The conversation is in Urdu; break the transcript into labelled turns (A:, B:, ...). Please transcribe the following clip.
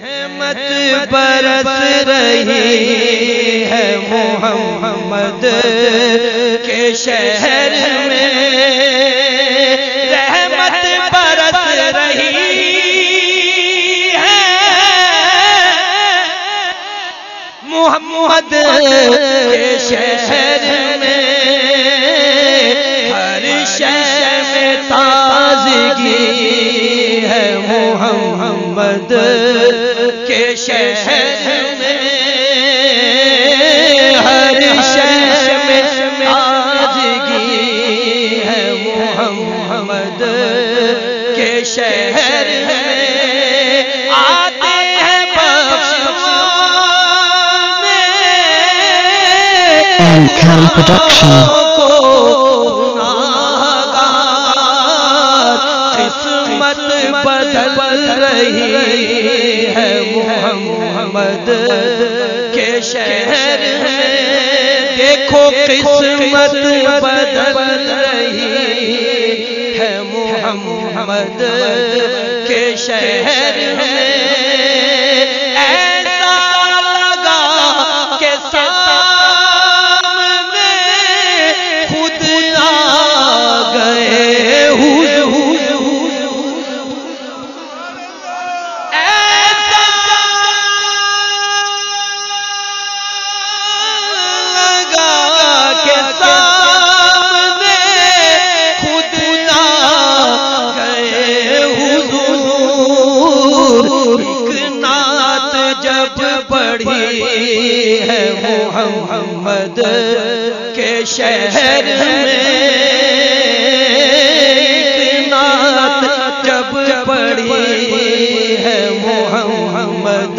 A: رحمت برس رہی ہے محمد کے شہر میں، رحمت برس رہی ہے محمد کے شہر میں، ہر شے میں تازگی ہے محمد کے شہر میں، ہر شے میں تازگی ہے محمد کے شہر میں، آتے ہیں بخشوانے
B: Production.
A: قسمت بدل رہی ہے محمد کے شہر میں، دیکھو قسمت بدل رہی ہے محمد کے شہر میں، ایسا لگا کہ سامنے خود آ گئے حضور، ہے محمد کے شہر میں، نعت جب پڑھی ہے محمد